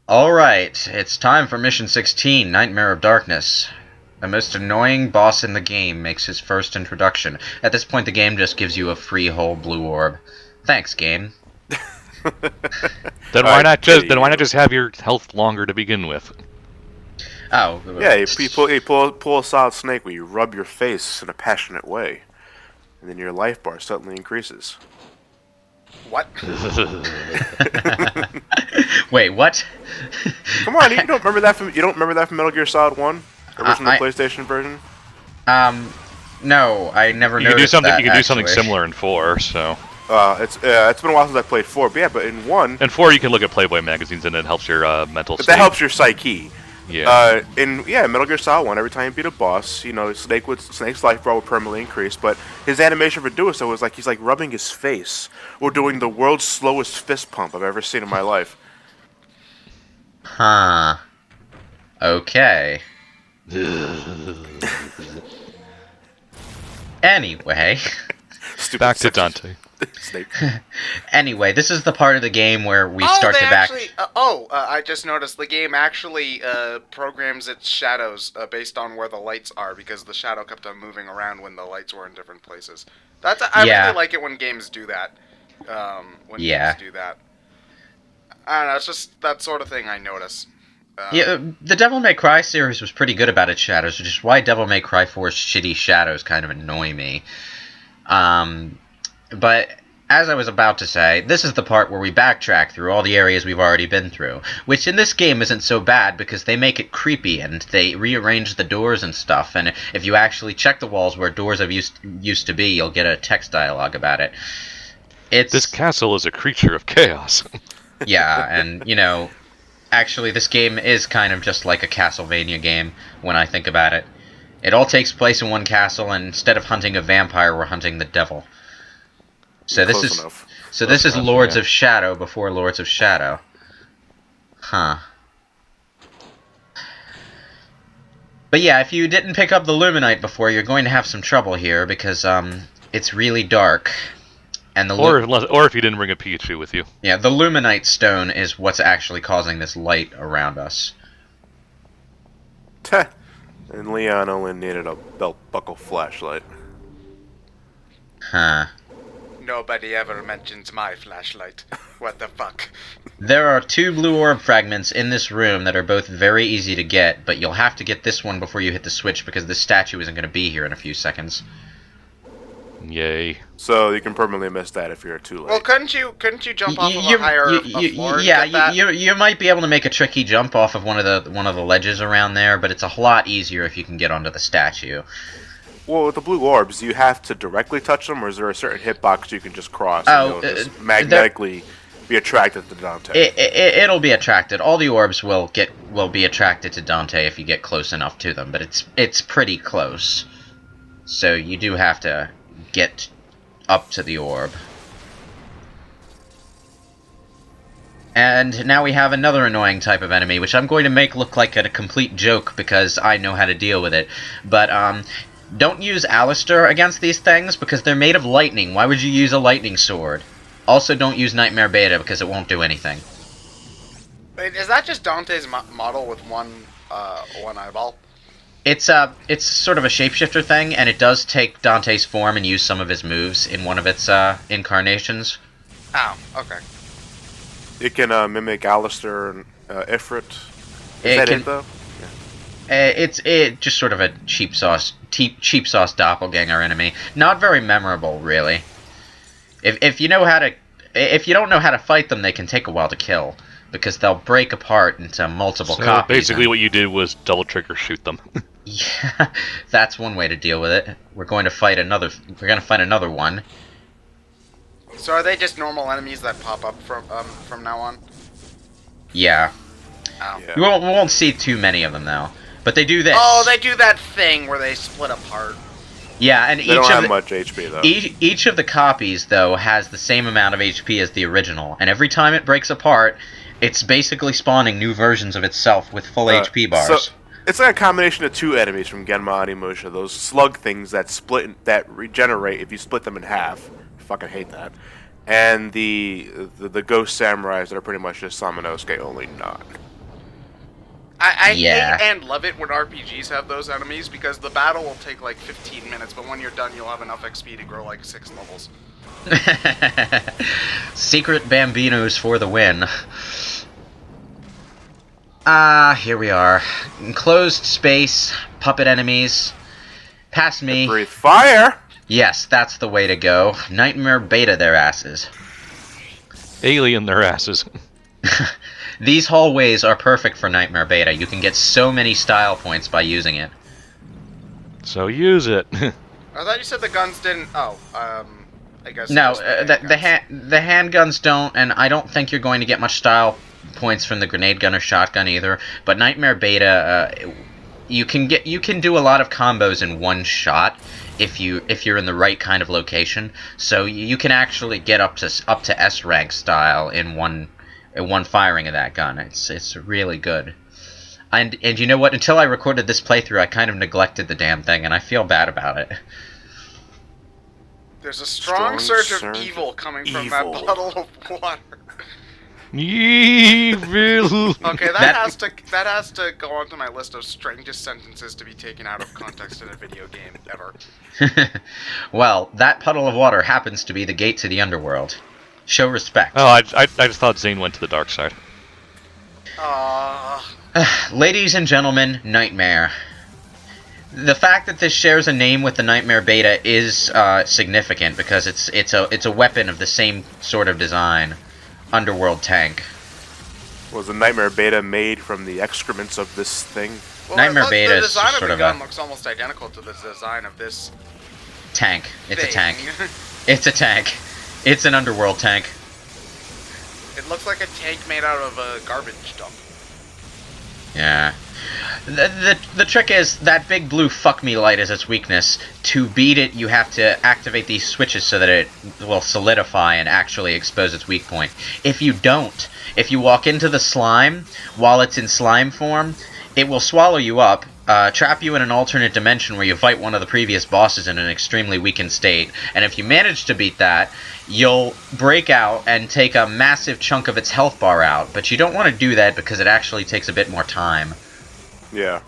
Alright, it's time for Mission 16, Nightmare of Darkness. The most annoying boss in the game makes his first introduction. At this point, the game just gives you a free whole blue orb. Thanks, game. Then why not just have your health longer to begin with? Oh. Yeah, you pull a solid snake where you rub your face in a passionate way. And then your life bar suddenly increases. What? Wait, what? Come on, you don't remember that from Metal Gear Solid 1? Original PlayStation version? No, I never You noticed that, you can do something actually. similar in 4, so... It's been a while since I played 4, but yeah, but in 1... In 4, you can look at Playboy magazines and it helps your mental state. That helps your psyche. Yeah. In Metal Gear Solid 1, every time you beat a boss, you know, Snake's life bar would permanently increase, but his animation for doing so was like he's like rubbing his face or doing the world's slowest fist pump I've ever seen in my life. Huh. Okay. Anyway. Stupid to Dante. Snake. Anyway, this is the part of the game where we start to back... I just noticed the game actually programs its shadows based on where the lights are, because the shadow kept on moving around when the lights were in different places. I really like it when games do that. Games do that. I don't know, it's just that sort of thing I notice. Yeah, the Devil May Cry series was pretty good about its shadows, which is why Devil May Cry 4's shitty shadows kind of annoy me. But, as I was about to say, this is the part where we backtrack through all the areas we've already been through, which in this game isn't so bad because they make it creepy and they rearrange the doors and stuff, and if you actually check the walls where doors have used to be, you'll get a text dialogue about it. This castle is a creature of chaos. Yeah, and, you know, actually this game is kind of just like a Castlevania game when I think about it. It all takes place in one castle, and instead of hunting a vampire, we're hunting the devil. So this is Lords of Shadow before Lords of Shadow. Huh. But yeah, if you didn't pick up the Luminite before, you're going to have some trouble here because it's really dark. And or if you didn't bring a Pichu with you. Yeah, the Luminite stone is what's actually causing this light around us. And Leon only needed a belt buckle flashlight. Huh. Nobody ever mentions my flashlight. What the fuck? There are 2 blue orb fragments in this room that are both very easy to get, but you'll have to get this one before you hit the switch because this statue isn't going to be here in a few seconds. Yay. So you can permanently miss that if you're too late. Well, couldn't you jump off of a higher floor? Yeah, you might be able to make a tricky jump off of one of the ledges around there, but it's a lot easier if you can get onto the statue. Well, with the blue orbs, do you have to directly touch them, or is there a certain hitbox you can just cross and they'll just magnetically be attracted to Dante? It'll be attracted. All the orbs will be attracted to Dante if you get close enough to them, but it's pretty close. So you do have to get up to the orb. And now we have another annoying type of enemy, which I'm going to make look like a complete joke because I know how to deal with it. But don't use Alistair against these things because they're made of lightning. Why would you use a lightning sword? Also, don't use Nightmare Beta because it won't do anything. Wait, is that just Dante's model with one eyeball? It's sort of a shapeshifter thing, and it does take Dante's form and use some of his moves in one of its incarnations. Oh, okay. It can mimic Alistair and Ifrit. Is that it though? Yeah. It's just sort of a cheap sauce doppelganger enemy. Not very memorable, really. If you don't know how to fight them, they can take a while to kill because they'll break apart into multiple copies. Basically, what you did was double trigger shoot them. Yeah, that's one way to deal with it. We're going to fight another one. So are they just normal enemies that pop up from now on? Yeah. Oh. We won't see too many of them though. But they do this. Oh, they do that thing where they split apart. Yeah, and they don't have much HP though. Each of the copies though has the same amount of HP as the original, and every time it breaks apart, it's basically spawning new versions of itself with full HP bars. So it's like a combination of 2 enemies from Genma Onimusha, those slug things that regenerate if you split them in half. I fucking hate that. And the ghost samurais that are pretty much just Samanosuke, only not. I Yeah. hate and love it when RPGs have those enemies because the battle will take like 15 minutes, but when you're done, you'll have enough XP to grow like 6 levels. Secret Bambinos for the win. Here we are. Enclosed space, puppet enemies. Past me. Breathe fire! Yes, that's the way to go. Nightmare beta their asses. Alien their asses. These hallways are perfect for Nightmare beta. You can get so many style points by using it. So use it. I thought you said the guns didn't. Oh, I guess. No, just the handguns don't, and I don't think you're going to get much style points from the grenade gun or shotgun either. But Nightmare beta, you can do a lot of combos in one shot if you're in the right kind of location. So you can actually get up to S rank style in one firing of that gun. It's really good. And you know what? Until I recorded this playthrough, I kind of neglected the damn thing, and I feel bad about it. There's a strong surge of evil coming from that bottle of water. Evil. Okay, that has to go onto my list of strangest sentences to be taken out of context in a video game ever. Well, that puddle of water happens to be the gate to the underworld. Show respect. Oh, I just thought Zane went to the dark side. Ladies and gentlemen, Nightmare. The fact that this shares a name with the Nightmare beta is significant because it's a weapon of the same sort of design. Underworld Tank. Was the Nightmare beta made from the excrements of this thing? Well, Nightmare beta the is design of sort the of gun a looks almost identical to the design of this tank. It's thing. a tank. It's a tank. It's an Underworld Tank. It looks like a tank made out of a garbage dump. Yeah. The trick is that big blue fuck me light is its weakness. To beat it, you have to activate these switches so that it will solidify and actually expose its weak point. If you don't, if you walk into the slime while it's in slime form, it will swallow you up, trap you in an alternate dimension where you fight one of the previous bosses in an extremely weakened state, and if you manage to beat that, you'll break out and take a massive chunk of its health bar out, but you don't want to do that because it actually takes a bit more time. Yeah.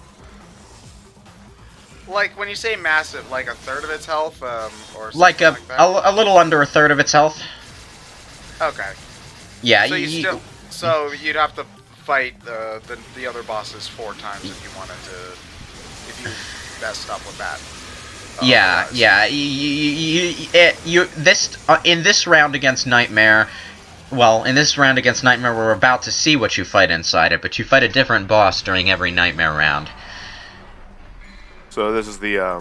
Like, when you say massive, like a third of its health, or something Like that? a little under a third of its health. Okay. Yeah, So you'd have to fight the other bosses 4 times if you wanted to, if you messed up with that. Yeah, Otherwise. in this round against Nightmare. Well, in this round against Nightmare, we're about to see what you fight inside it, but you fight a different boss during every Nightmare round. So this is the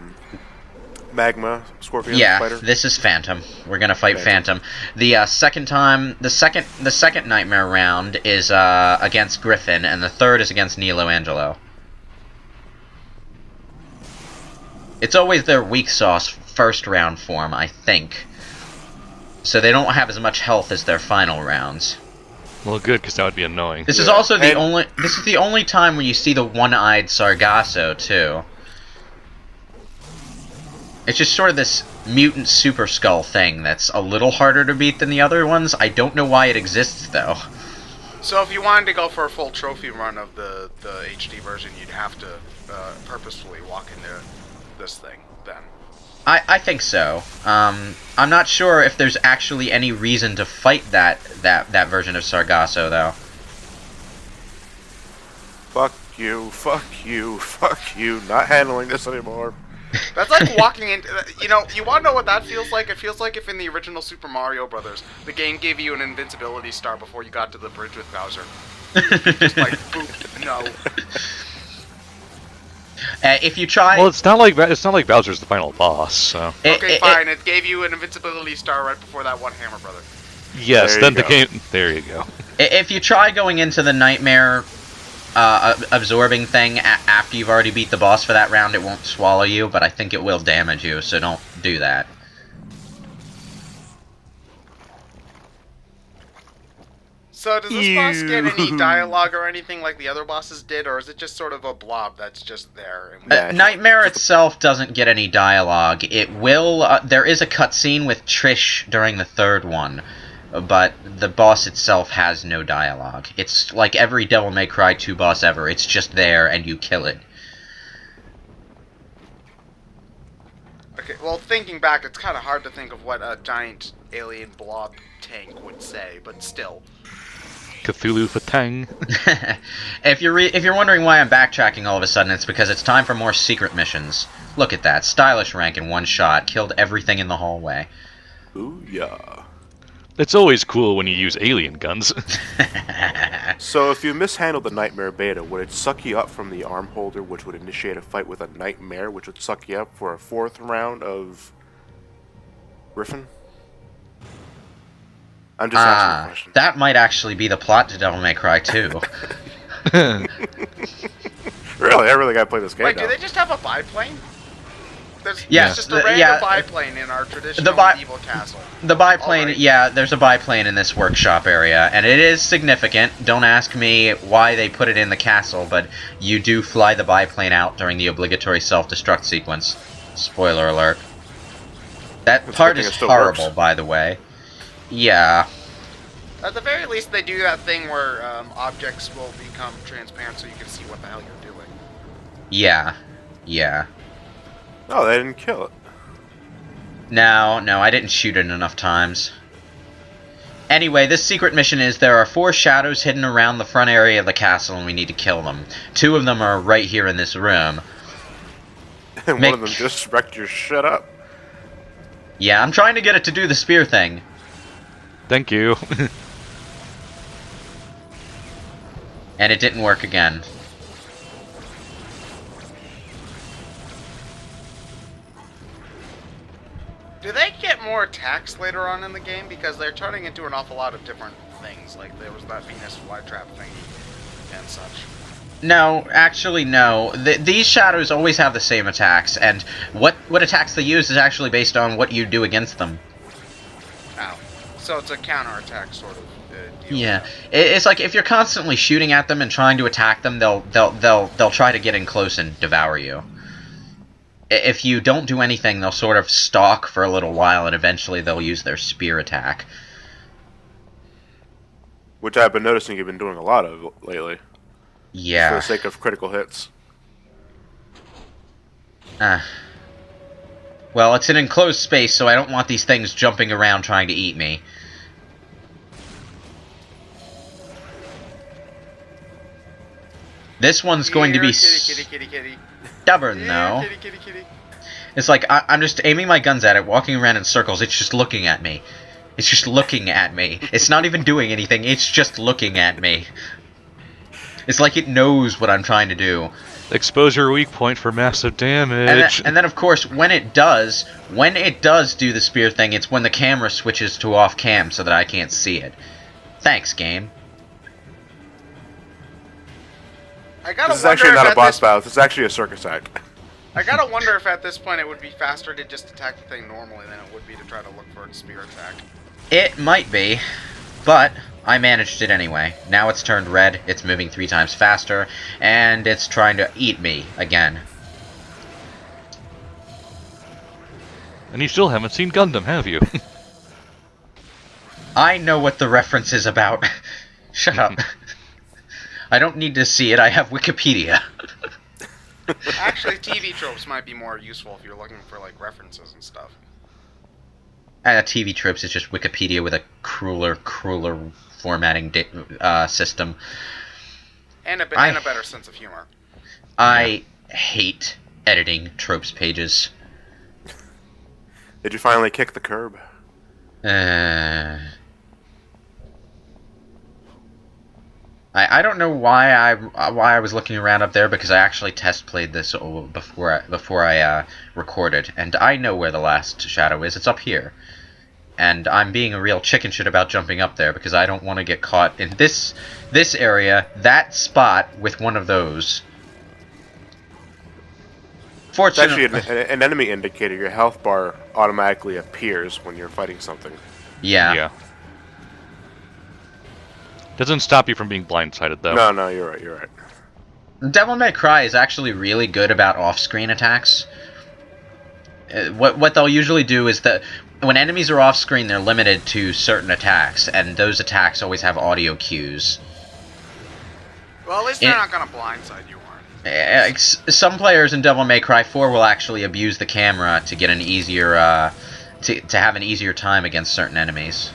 magma scorpion fighter. Yeah, this is Phantom. We're gonna fight Phantom. The second Nightmare round is against Griffin, and the third is against Nilo Angelo. It's always their weak sauce first round form, I think. So they don't have as much health as their final rounds. Well, good, because that would be annoying. This is also the only time where you see the one-eyed Sargasso too. It's just sort of this mutant super skull thing that's a little harder to beat than the other ones. I don't know why it exists though. So if you wanted to go for a full trophy run of the HD version, you'd have to purposefully walk into this thing then. I think so. I'm not sure if there's actually any reason to fight that version of Sargasso, though. Fuck you, fuck you, fuck you. Not handling this anymore. That's like walking in. You want to know what that feels like? It feels like if in the original Super Mario Brothers, the game gave you an invincibility star before you got to the bridge with Bowser. Just like, boop, no. If you try, well, it's not like Bowser's the final boss. So Okay, fine. It gave you an invincibility star right before that one Hammer Brother. yes, There then you the go. game. There you go. If you try going into the Nightmare absorbing thing after you've already beat the boss for that round, it won't swallow you, but I think it will damage you, so don't do that. So does this boss get any dialogue or anything like the other bosses did, or is it just sort of a blob that's just there? And Nightmare itself doesn't get any dialogue. It will. There is a cutscene with Trish during the third one, but the boss itself has no dialogue. It's like every Devil May Cry 2 boss ever. It's just there, and you kill it. Okay, well, thinking back, it's kind of hard to think of what a giant alien blob tank would say, but still. Cthulhu Fatang. If you're wondering why I'm backtracking all of a sudden, it's because it's time for more secret missions. Look at that. Stylish rank in one shot. Killed everything in the hallway. Ooh, yeah. It's always cool when you use alien guns. So if you mishandle the Nightmare Beta, would it suck you up from the arm holder, which would initiate a fight with a Nightmare, which would suck you up for a 4th round of Griffin? I'm just asking a question. That might actually be the plot to Devil May Cry 2. Really? I really gotta play this game Wait, now. do they just have a biplane? There's Yes, just a random biplane in our traditional medieval castle. The biplane, Alright. yeah, there's a biplane in this workshop area, and it is significant. Don't ask me why they put it in the castle, but you do fly the biplane out during the obligatory self-destruct sequence. Spoiler alert. That It's a part good thing is it still horrible, works. by the way. Yeah. At the very least, they do that thing where objects will become transparent so you can see what the hell you're doing. Yeah. Yeah. Oh, they didn't kill it. No, I didn't shoot it enough times. Anyway, this secret mission is there are 4 shadows hidden around the front area of the castle, and we need to kill them. 2 of them are right here in this room. And one of them just wrecked your shit up. Yeah, I'm trying to get it to do the spear thing. Thank you. And it didn't work again. Do they get more attacks later on in the game? Because they're turning into an awful lot of different things. Like, there was that Venus flytrap thingy and such. No, actually no. These shadows always have the same attacks, and what attacks they use is actually based on what you do against them. Oh. So it's a counterattack sort of deal. Yeah, it's like if you're constantly shooting at them and trying to attack them, they'll try to get in close and devour you. If you don't do anything, they'll sort of stalk for a little while, and eventually they'll use their spear attack. Which I've been noticing you've been doing a lot of lately. For Yeah. the sake of critical hits. Well, it's an enclosed space, so I don't want these things jumping around trying to eat me. This one's going to be kitty. stubborn, though. Kitty. It's like, I'm just aiming my guns at it, walking around in circles, it's just looking at me. It's just looking at me. It's not even doing anything, it's just looking at me. It's like it knows what I'm trying to do. Exposure weak point for massive damage. And then, of course, when it does do the spear thing, it's when the camera switches to off cam so that I can't see it. Thanks, game. This is actually not a boss battle, this is actually a circus act. I gotta wonder if at this point it would be faster to just attack the thing normally than it would be to try to look for its spear attack. It might be, but I managed it anyway. Now it's turned red, it's moving 3 times faster, and it's trying to eat me again. And you still haven't seen Gundam, have you? I know what the reference is about. Shut up. I don't need to see it, I have Wikipedia. Actually, TV tropes might be more useful if you're looking for, like, references and stuff. TV tropes is just Wikipedia with a crueler formatting system. And a better sense of humor. I hate editing tropes pages. Did you finally kick the curb? I don't know why I was looking around up there, because I actually test played this before I recorded, and I know where the last shadow is. It's up here, and I'm being a real chicken shit about jumping up there because I don't want to get caught in this area, that spot with one of those. It's Fortunately, actually an enemy indicator. Your health bar automatically appears when you're fighting something. yeah. Doesn't stop you from being blindsided, though. No, you're right. Devil May Cry is actually really good about off-screen attacks. What they'll usually do is that when enemies are off screen, they're limited to certain attacks, and those attacks always have audio cues. Well, at least they're not gonna blindside you, Warren. Some players in Devil May Cry 4 will actually abuse the camera to get an easier, to have an easier time against certain enemies.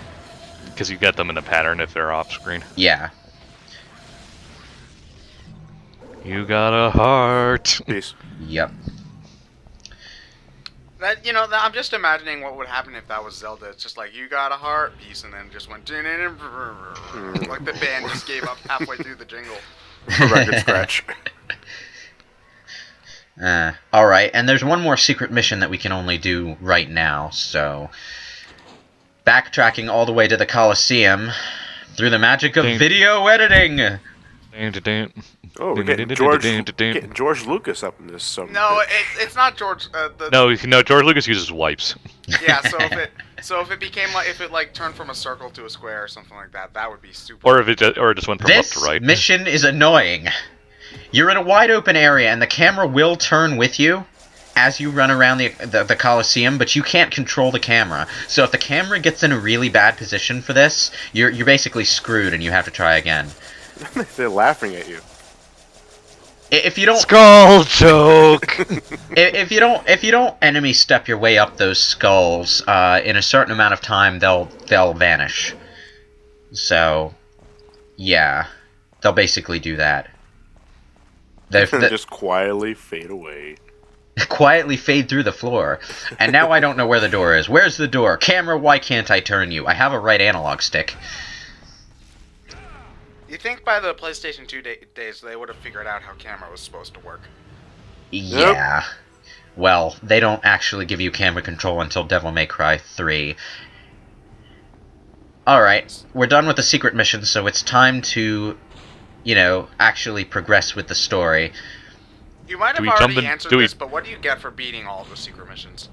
Because you get them in a pattern if they're off screen. Yeah. You got a heart. Peace. Yep. I'm just imagining what would happen if that was Zelda. It's just like, you got a heart piece, and then just went... like the band just gave up halfway through the jingle. Record scratch. Alright, and there's one more secret mission that we can only do right now, so... Backtracking all the way to the Colosseum through the magic of video editing! Oh, we're getting George Lucas up in this. No, it's not George. No, George Lucas uses wipes. Yeah, so if it became like, if it like turned from a circle to a square or something like that, that would be super. Or if it just went from left to right. This mission is annoying. You're in a wide open area, and the camera will turn with you as you run around the Colosseum, but you can't control the camera. So if the camera gets in a really bad position for this, you're basically screwed, and you have to try again. They're laughing at you. If you don't skull joke, if you don't enemy step your way up those skulls in a certain amount of time, they'll vanish. So, yeah, they'll basically do that. They just quietly fade away. Quietly fade through the floor. And now I don't know where the door is. Where's the door? Camera, why can't I turn you? I have a right analog stick. You think by the PlayStation 2 days they would have figured out how camera was supposed to work? Yeah. Yep. Well, they don't actually give you camera control until Devil May Cry 3. Alright, we're done with the secret mission, so it's time to, actually progress with the story. You might have already answered this, but what do you get for beating all of the secret missions?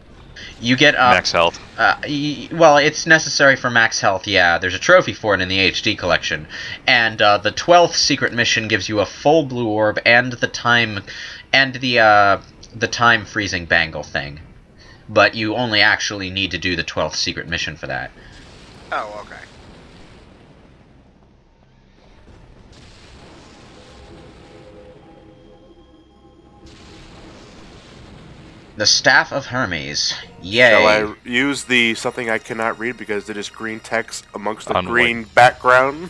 You get max health. Well, it's necessary for max health. Yeah, there's a trophy for it in the HD collection, and the 12th secret mission gives you a full blue orb and the time freezing bangle thing. But you only actually need to do the 12th secret mission for that. Oh, okay. The Staff of Hermes. Yay. Shall I use the something I cannot read because it is green text amongst the green background?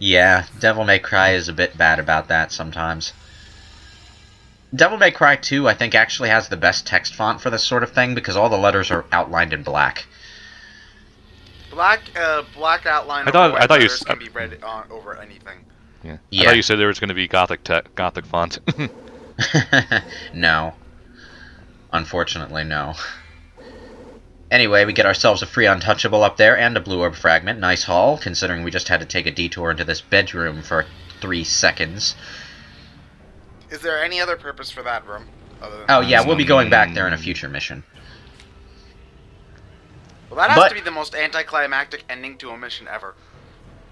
Yeah, Devil May Cry is a bit bad about that sometimes. Devil May Cry 2, I think, actually has the best text font for this sort of thing because all the letters are outlined in black. Black outline. I thought you can be read over anything. Yeah. I thought you said there was going to be Gothic font. No. Unfortunately, no. Anyway, we get ourselves a free untouchable up there and a blue orb fragment. Nice haul, considering we just had to take a detour into this bedroom for 3 seconds. Is there any other purpose for that room? Oh yeah, we'll be going back there in a future mission. Well, that has to be the most anticlimactic ending to a mission ever.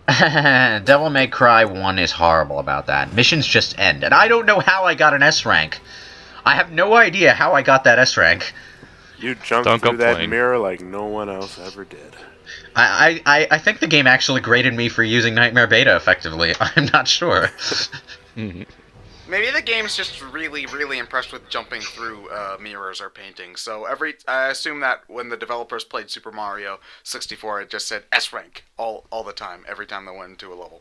Devil May Cry 1 is horrible about that. Missions just end, and I don't know how I got an S rank. I have no idea how I got that S rank. You jumped through that mirror like no one else ever did. I think the game actually graded me for using Nightmare Beta effectively. I'm not sure. Maybe the game's just really, really impressed with jumping through mirrors or paintings. So I assume that when the developers played Super Mario 64, it just said S rank all the time, every time they went into a level.